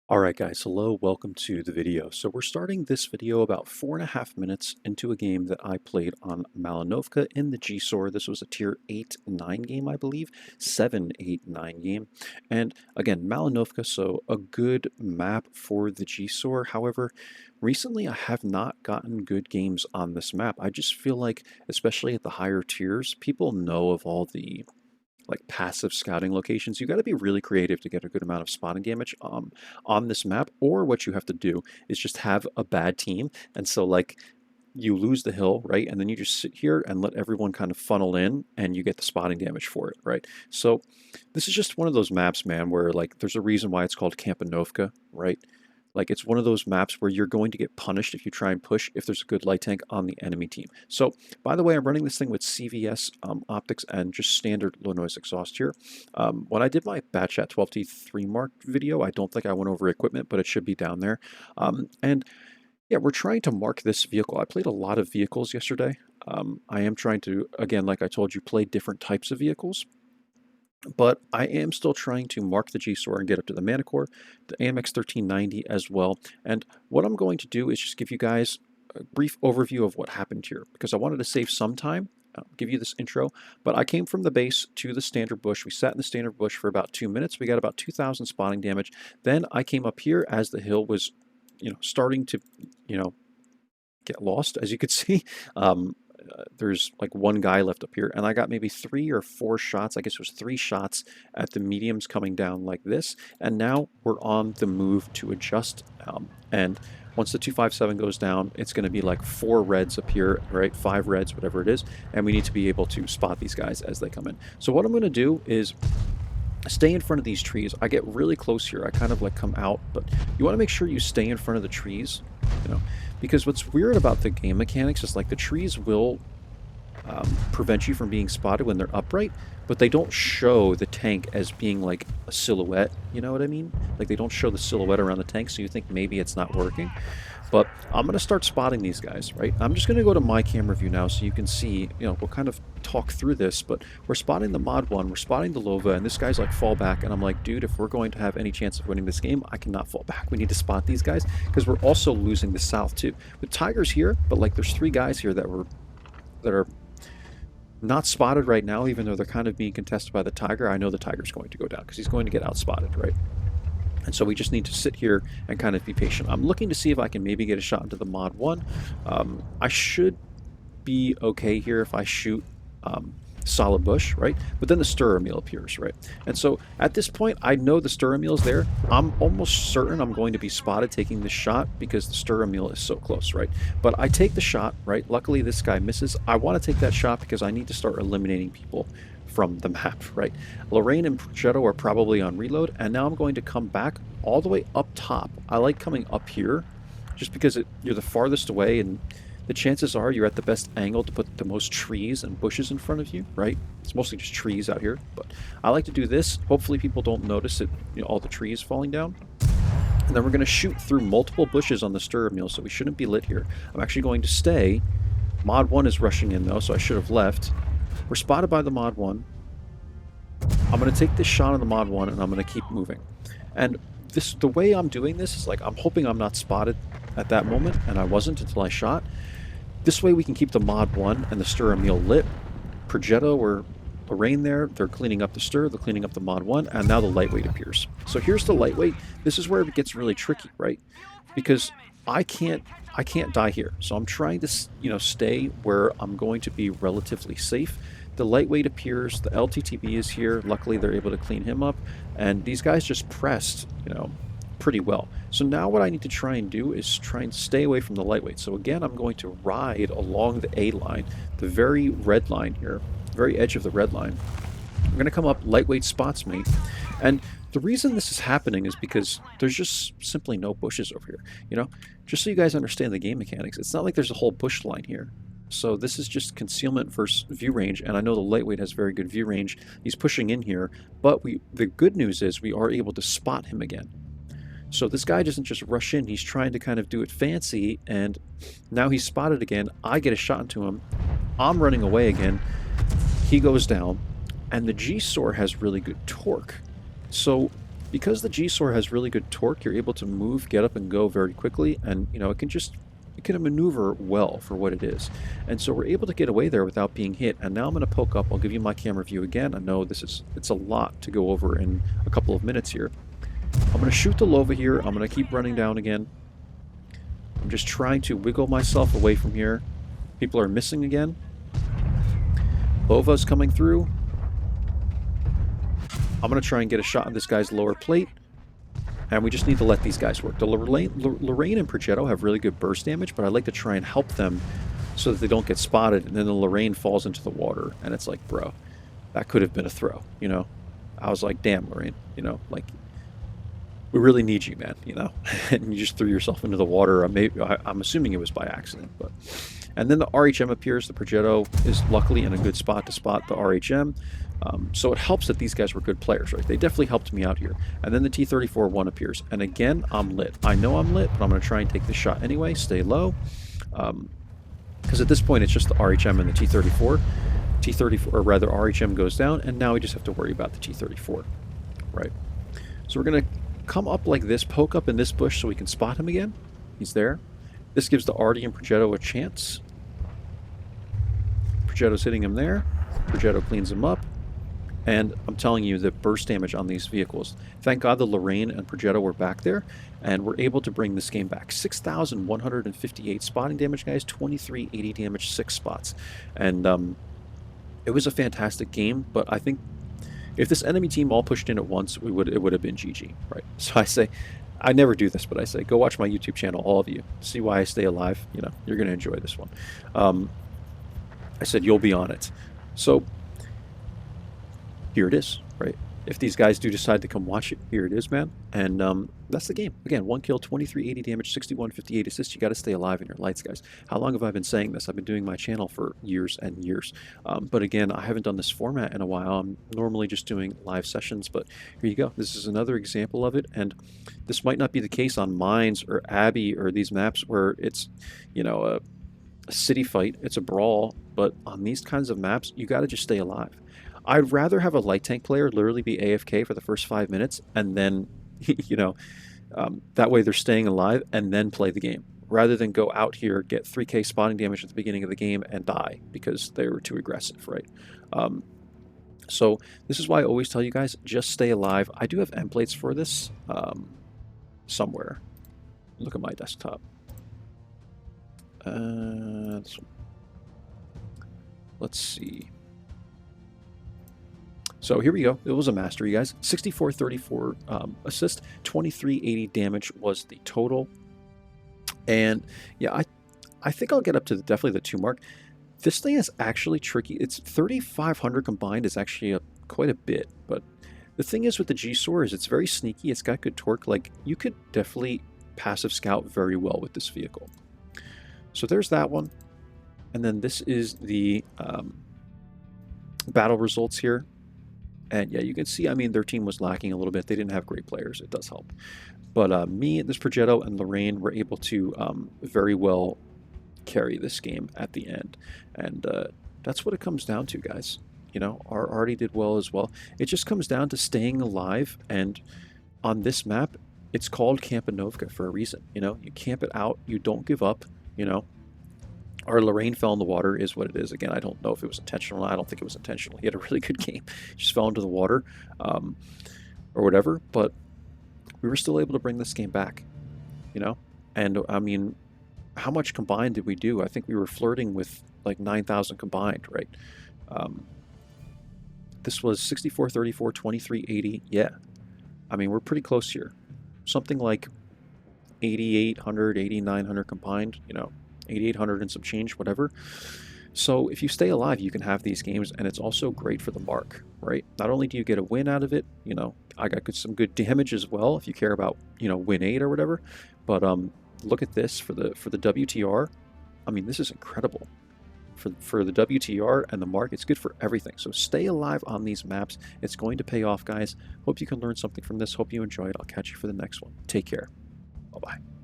Alright guys, hello, welcome to the video. So we're starting this video about 4.5 minutes into a game that I played on Malinovka in the G-SOAR. This was a tier 8-9 game, I believe. 7-8-9 game. And again, Malinovka, so a good map for the G-SOAR. However, recently I have not gotten good games on this map. I just feel like, especially at the higher tiers, people know of all the passive scouting locations. You got to be really creative to get a good amount of spotting damage on this map. Or what you have to do is just have a bad team, and so you lose the hill, right? And then you just sit here and let everyone kind of funnel in, and you get the spotting damage for it, right? So this is just one of those maps, man, where there's a reason why it's called Campanovka, right? It's one of those maps where you're going to get punished if you try and push if there's a good light tank on the enemy team. So, by the way, I'm running this thing with CVS optics and just standard low noise exhaust here. When I did my Batchat 12T3 mark video, I don't think I went over equipment, but it should be down there. And yeah, we're trying to mark this vehicle. I played a lot of vehicles yesterday. I am trying to, again, like I told you, play different types of vehicles. But I am still trying to mark the G-SOAR and get up to the Manicore, the AMX 1390 as well. And what I'm going to do is just give you guys a brief overview of what happened here, because I wanted to save some time, give you this intro. But I came from the base to the standard bush. We sat in the standard bush for about 2 minutes. We got about 2,000 spotting damage. Then I came up here as the hill was, starting to, get lost, as you could see. There's one guy left up here, and I got maybe 3 or 4 shots. I guess it was 3 shots at the mediums coming down like this, and now we're on the move to adjust. And once the 257 goes down, it's going to be 4 reds up here, right? 5 reds, whatever it is, and we need to be able to spot these guys as they come in. So what I'm going to do is stay in front of these trees. I get really close here. I kind of come out, but you want to make sure you stay in front of the trees, because what's weird about the game mechanics is the trees will prevent you from being spotted when they're upright, but they don't show the tank as being a silhouette, you know what I mean? They don't show the silhouette around the tank, so you think maybe it's not working. But I'm going to start spotting these guys, right? I'm just going to go to my camera view now so you can see, we'll kind of talk through this, but we're spotting the Mod 1, we're spotting the Lova, and this guy's fall back, and I'm like, dude, if we're going to have any chance of winning this game, I cannot fall back. We need to spot these guys, because we're also losing the South too. With Tigers here, but there's 3 guys here that are not spotted right now, even though they're kind of being contested by the Tiger. I know the Tiger's going to go down, because he's going to get outspotted, right? And so we just need to sit here and kind of be patient. I'm looking to see if I can maybe get a shot into the Mod 1. I should be okay here if I shoot solid bush, right? But then the stirrer meal appears, right? And so at this point, I know the stirrer meal is there. I'm almost certain I'm going to be spotted taking this shot because the stirrer meal is so close, right? But I take the shot, right? Luckily, this guy misses. I want to take that shot because I need to start eliminating people from the map, right? Lorraine and Progetto are probably on reload, and now I'm going to come back all the way up top. I like coming up here just because you're the farthest away, and the chances are you're at the best angle to put the most trees and bushes in front of you, right? It's mostly just trees out here, but I like to do this. Hopefully people don't notice it, all the trees falling down. And then we're going to shoot through multiple bushes on the stirrer meal, so we shouldn't be lit here. I'm actually going to stay. Mod 1 is rushing in, though, so I should have left. We're spotted by the Mod 1. I'm going to take this shot on the Mod 1, and I'm going to keep moving. And the way I'm doing this is I'm hoping I'm not spotted at that moment, and I wasn't until I shot. This way we can keep the Mod 1 and the stirrer meal lit. Progetto or Lorraine there, they're cleaning up the stir, they're cleaning up the Mod 1, and now the lightweight appears. So here's the lightweight. This is where it gets really tricky, right? Because I can't die here. So I'm trying to, stay where I'm going to be relatively safe. The lightweight appears, the LTTB is here. Luckily, they're able to clean him up, and these guys just pressed, pretty well. So now what I need to try and do is try and stay away from the lightweight. So again, I'm going to ride along the A line, the very red line here, very edge of the red line. I'm going to come up, lightweight spots me, and the reason this is happening is because there's just simply no bushes over here, Just so you guys understand the game mechanics, it's not like there's a whole bush line here. So this is just concealment versus view range, and I know the lightweight has very good view range. He's pushing in here, but the good news is we are able to spot him again. So this guy doesn't just rush in, he's trying to kind of do it fancy, and now he's spotted again. I get a shot into him. I'm running away again. He goes down, and the G-SOAR has really good torque. So because the G-Sor has really good torque, you're able to move, get up, and go very quickly, and you know it can maneuver well for what it is. And so we're able to get away there without being hit. And now I'm going to poke up. I'll give you my camera view again. I know it's a lot to go over in a couple of minutes here. I'm going to shoot the Lova here. I'm going to keep running down again. I'm just trying to wiggle myself away from here. People are missing again. Lova's coming through. I'm going to try and get a shot on this guy's lower plate. And we just need to let these guys work. The Lorraine and Progetto have really good burst damage, but I like to try and help them so that they don't get spotted, and then the Lorraine falls into the water, and it's like, bro, that could have been a throw, you know? I was like, damn, Lorraine, you know, like, we really need you, man, you know? And you just threw yourself into the water. I'm assuming it was by accident, but... And then the RHM appears. The Progetto is luckily in a good spot to spot the RHM. So it helps that these guys were good players, right? They definitely helped me out here. And then the T-34-1 appears. And again, I'm lit. I know I'm lit, but I'm going to try and take this shot anyway. Stay low. Because at this point, it's just the RHM and the T-34. T-34, or rather, RHM goes down, and now we just have to worry about the T-34, right? So we're going to come up like this, poke up in this bush so we can spot him again. He's there. This gives the Artie and Progetto a chance. Progetto's hitting him there. Progetto cleans him up. And I'm telling you, the burst damage on these vehicles. Thank God the Lorraine and Progetto were back there, and we're able to bring this game back. 6,158 spotting damage, guys. 2380 damage, 6 spots. And it was a fantastic game, but I think if this enemy team all pushed in at once, it would have been GG, right? So I say, I never do this, but I say, go watch my YouTube channel, all of you. See why I stay alive. You know, you're going to enjoy this one. I said, you'll be on it. So here it is, right? If these guys do decide to come watch it, here it is, man. And that's the game. Again, 1 kill, 2380 damage, 6158 assists. You got to stay alive in your lights, guys. How long have I been saying this? I've been doing my channel for years and years. But again, I haven't done this format in a while. I'm normally just doing live sessions, but here you go. This is another example of it. And this might not be the case on Mines or Abbey or these maps where it's, you know, a city fight. It's a brawl. But on these kinds of maps, you got to just stay alive. I'd rather have a light tank player literally be AFK for the first 5 minutes and then, you know, that way they're staying alive and then play the game, rather than go out here, get 3k spotting damage at the beginning of the game and die because they were too aggressive, right? So this is why I always tell you guys, just stay alive. I do have templates for this somewhere. Look at my desktop. Let's see. So here we go. It was a mastery, guys. 6434 assist, 2380 damage was the total. And yeah, I think I'll get up to definitely the 2 mark. This thing is actually tricky. It's 3,500 combined is actually quite a bit. But the thing is with the G-Sor is it's very sneaky. It's got good torque. Like, you could definitely passive scout very well with this vehicle. So there's that one. And then this is the battle results here. And yeah, you can see, I mean, their team was lacking a little bit. They didn't have great players. It does help. But me, this Progetto, and Lorraine were able to very well carry this game at the end. And that's what it comes down to, guys. You know, our Artie did well as well. It just comes down to staying alive. And on this map, it's called Malinovka for a reason. You know, you camp it out. You don't give up, you know. Our Lorraine fell in the water is what it is. Again, I don't know if it was intentional. I don't think it was intentional. He had a really good game. He just fell into the water or whatever. But we were still able to bring this game back, you know? And, I mean, how much combined did we do? I think we were flirting with, like, 9,000 combined, right? This was 6434, 2380. Yeah. I mean, we're pretty close here. Something like 8,800, 8,900 combined, you know? 8,800 and some change, whatever. So if you stay alive, you can have these games, and it's also great for the mark, right? Not only do you get a win out of it, you know, I got some good damage as well if you care about, you know, win 8 or whatever. But look at this for the WTR. I mean, this is incredible for the WTR and the mark. It's good for everything. So stay alive on these maps. It's going to pay off, guys. Hope you can learn something from this. Hope you enjoy it. I'll catch you for the next one. Take care. Bye-bye.